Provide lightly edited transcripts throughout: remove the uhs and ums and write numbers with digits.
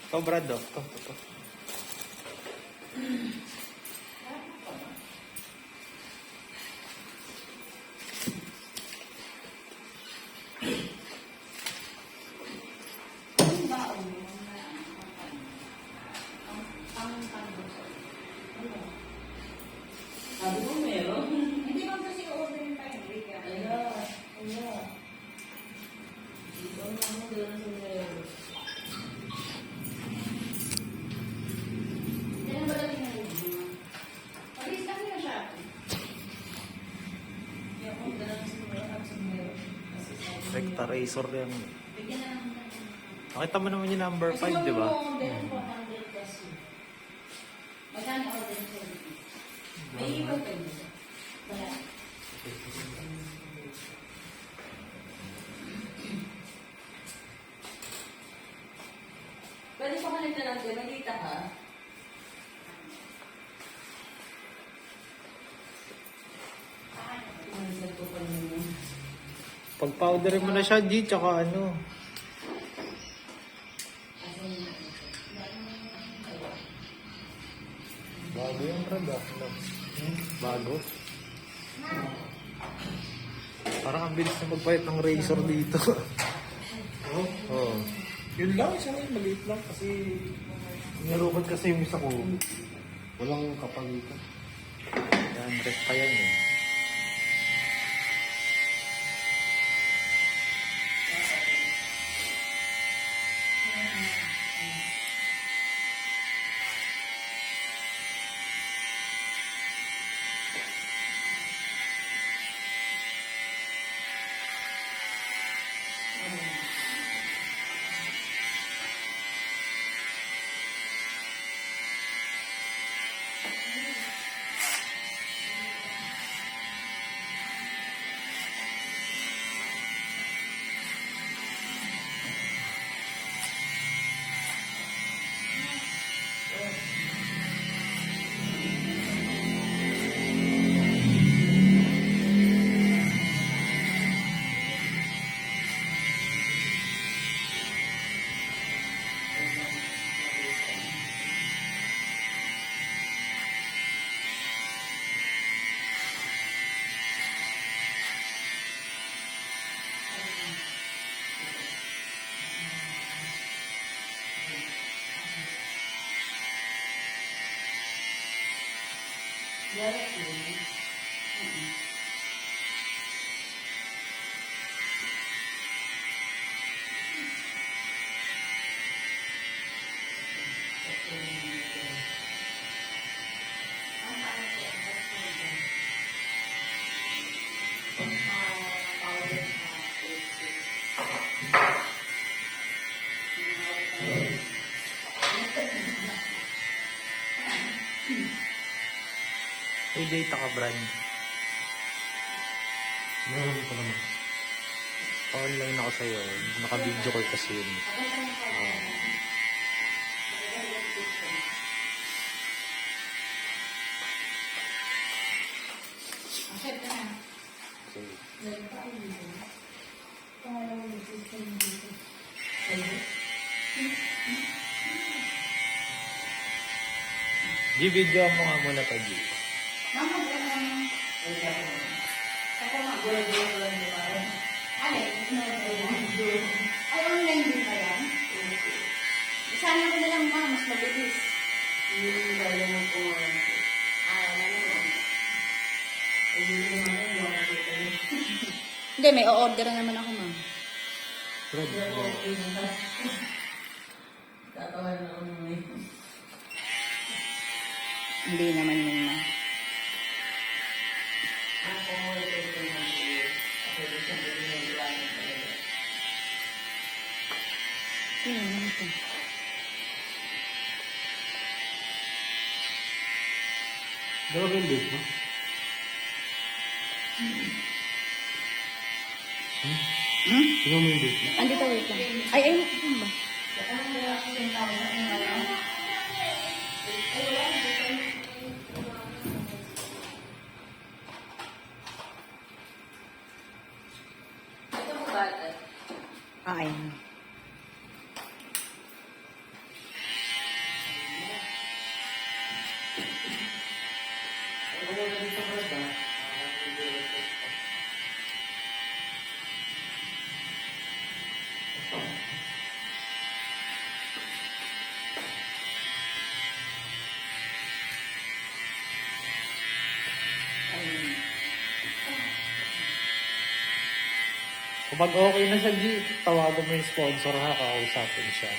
Ito, Brad, oh. Ito. Sabi mo meron? Hindi ba kasi orderin tayo, Rika? Ayan. Dito naman meron sa meron. Yan ang magaling na rin. Pag-is lang nila siya. Yung kung meron sa meron. Recta razor yan. Bigyan na lang. Nakita mo naman yung number 5, di ba? Meron 400 kasi. Magkano orderin sa Rika? May iba kayo. Wala. Pwede pa kanita lang din. Malita ka. Minsan ko pa yun. Pag-powderin mo na siya, G, tsaka ano. Bago yung Brad, ah. Bago. Parang ang bilis na magpahit ng razor dito. Oh, Oo. yun lang, isa lang, maliit lang kasi Nilukad kasi yung isa ko. walang kapalitan. Yan, recta yan eh. May data ka, Brad. Meron pa naman. Online ako sa'yo. Naka-video call kasi yun. Accept na. Okay. Meron pa ako dito. Pangalawang system dito. G-video mo nga muna to, G. Mama, gano'n. Ako nga, gulo-gulo lang di ba? Ay, online din ba yan? Sana ko na lang ma, mas mabilis. Yung gaya mo po. Wala naman. Ayun. Hindi, may o-order naman ako, ma'am. Brad, Tatawa na ako ngayon. Hindi naman yun, ma'am. Dalawa ba yung date mo? Sino mo yung date mo? Andito, wait lang. Ay, ano ba? Ito po ba? Ah, ayun. Kapag okay na siya, G, tawagan mo yung sponsor ha, kakausapin siya.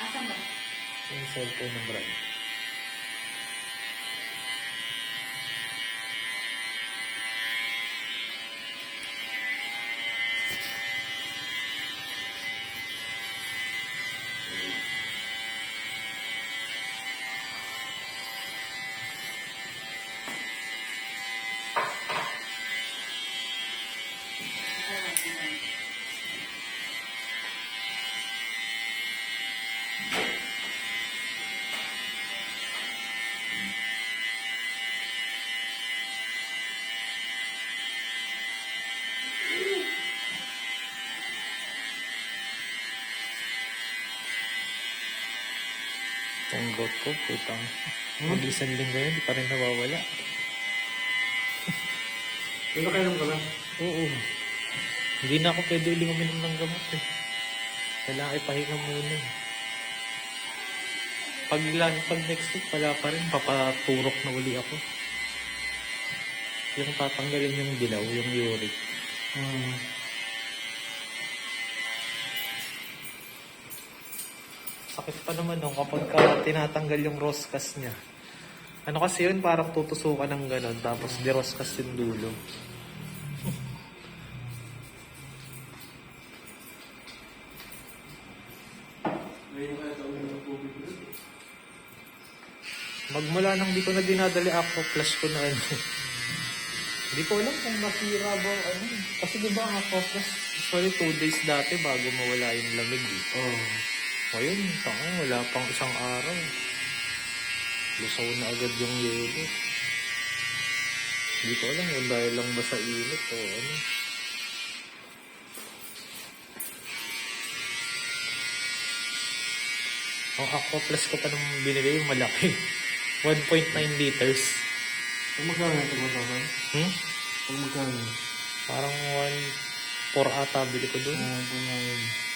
Asan ba? Yung cellphone ng brand. Ang goat ko, putang. Mag-isang linggo yun, di pa rin nawawala. Pero kailan ka lang? Oo. Hindi na ako pwede uling uminom ng gamot eh. Kailangan ipahinga muna eh. Pag next week, wala pa rin, papaturok na uli ako. Yung tatanggalin yung dilaw, yung uric. Sakit pa naman nung kapag tinatanggal yung roscas niya. Ano kasi yun, parang tutusukan ng ganon, tapos di roscas yung dulo. Ngayon kaya taon ng tubig ko. Magmula nang di ko na dinadali ako, flash ko na ano. Hindi ko alam kung masira ba o ano. Kasi di ba ako flash, usually 2 days dati bago mawala yung lamig eh. Oo. Ngayon, wala pang isang araw. Lusaw na agad yung yelo. Hindi ko alam kung dahil lang ba sa init o ano. Ang Aqua Plus ko pa nung binili yung malaki. 1.9 liters. Kung magkano ito mo naman? Hmm? Kung magkano? Parang 1.4 ata bili ko doon. Kung ngayon.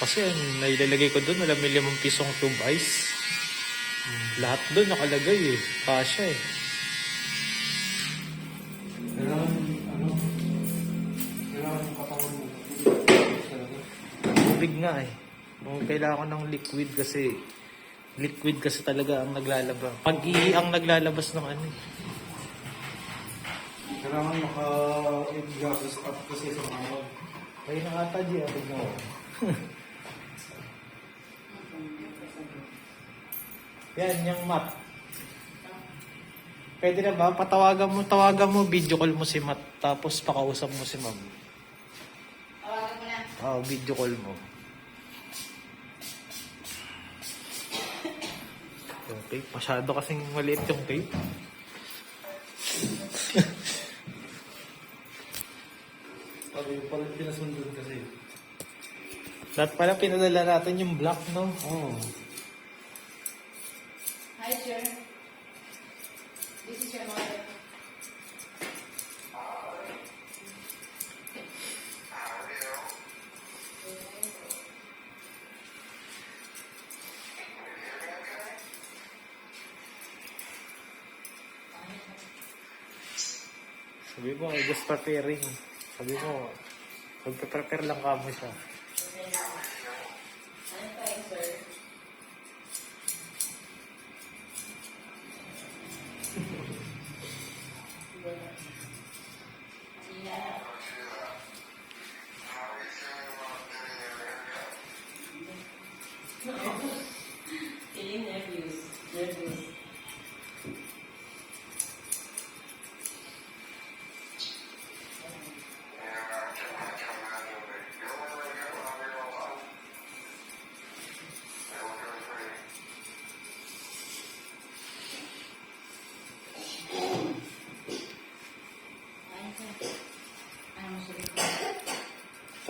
Kasi nailalagay ko doon, alam mo 5 pisong tube ice. Lahat doon nakalagay eh. Kasya eh. Kailangan, kailangan yung katawan mo. Tubig nga eh. Kailangan ko ng liquid kasi talaga ang naglalabas. Pag-ihi ang naglalabas ng ano eh. Kailangan maka-gas up kasi sa araw. Kaya na ata di, tignan ko. Yan, yung mat. Pwede na ba? Tawagan mo, video call mo si Matt, tapos pakausap mo si Ma'am. Tawagan mo na. Oo, video call mo. Yung tape, masyado kasing maliit yung tape. Pag yung parang pinasundon kasi. Lahat pala pinadala natin yung black, no? Oo. Hi, sir. This is your mother. Sabi mo, just preparing. Sabi mo, magpe-prepare lang ka mo siya. Ano tayo, sir?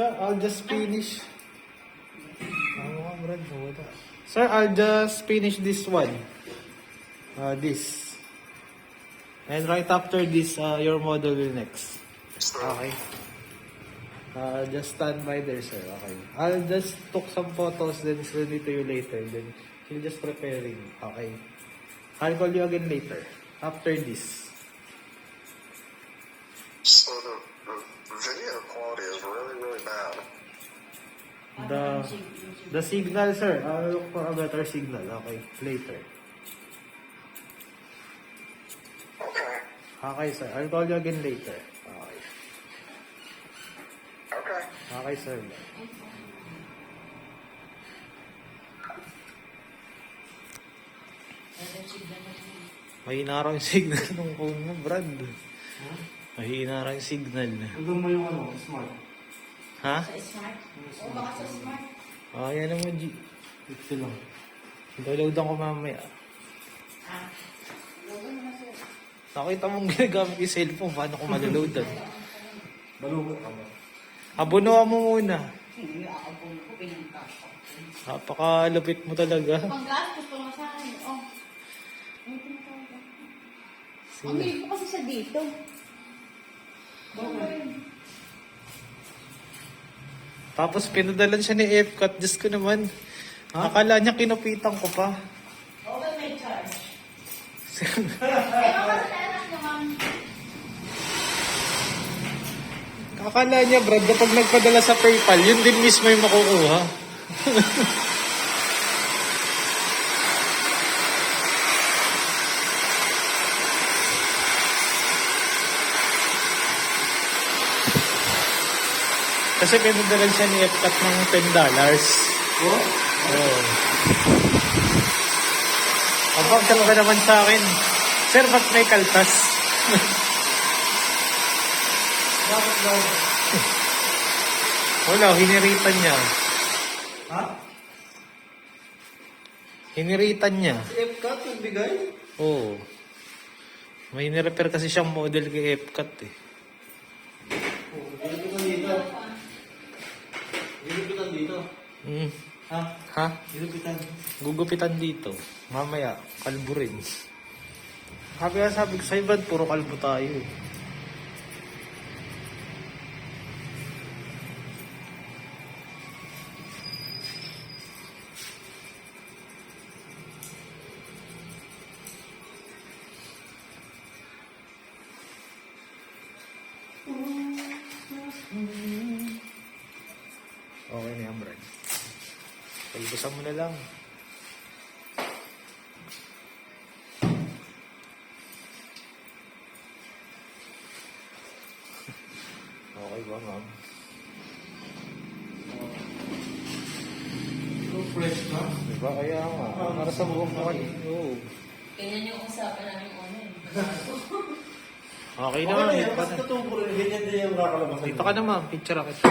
Sir, I'll just finish. Brad, wala. Sir, I'll just finish this one. This. And right after this, your model will next. Okay. Just stand by there, sir. Okay. I'll just took some photos, then send it to you later. Then he'll just preparing. Okay. I'll call you again later. After this. So the video quality is really, really bad. The signal, sir. I'll look for a better signal. Okay. Later. Okay. Okay, sir. I'll call you again later. Okay. Okay. Okay, sir. Mahina raw yung signal ng phone mo, Brad. Mahina raw yung signal. Hanggang mo yung ano, smart. Ha? Sa smart? O baka sa smart. Yan naman, G. Ito lang. Downloadan ko mamaya. Logan mo na sir. Nakita mong ginagamit yung cellphone. Paano ko maloloadan? Malugot ka ba? Abunuan mo muna. Hindi ako po ko pinangkas. Napakalupit mo talaga. Panggastos ko nga sa akin. Oh. Ano pinatawag? Ang Sige. hilig ko kasi sa dito. Okay. Tapos pinadalan siya ni Epcot. Diyos ko naman. Akala niya kinupitan ko pa. Okay, may charge. Eh, makasalanan naman. Akala niya, Brad, kapag nagpadala sa PayPal, yun din mismo yung makukuha. Kasi pinadalan siya ni Epcot ng $10. Oh? Oo. Kapag ka naman sa akin, sir, ba't may kaltas? Bakit daw? Wala, hiniritan niya. Ha? Hiniritan niya. Si Epcot yung bigay? Oo. May nirepair kasi siyang model kay Epcot eh. Oo, ginupitan dito. Ginupitan dito. Ha? Ha? Ginupitan. Gugupitan dito. Mamaya, kalbo rin. Sabi ko sa'yo, Brad, puro kalbo tayo eh. Okay na yan, Brad. Kalbusan mo na lang. Okay ba, ma'am? So fresh na. Diba? Kaya nga. Para sa buong mo Oo. Ganyan yung usapan namin online. Okay Okay na, na ma'am. yan. Basta itong ganyan din yung kakalabas. Dito ka na, ma'am. Picture kita.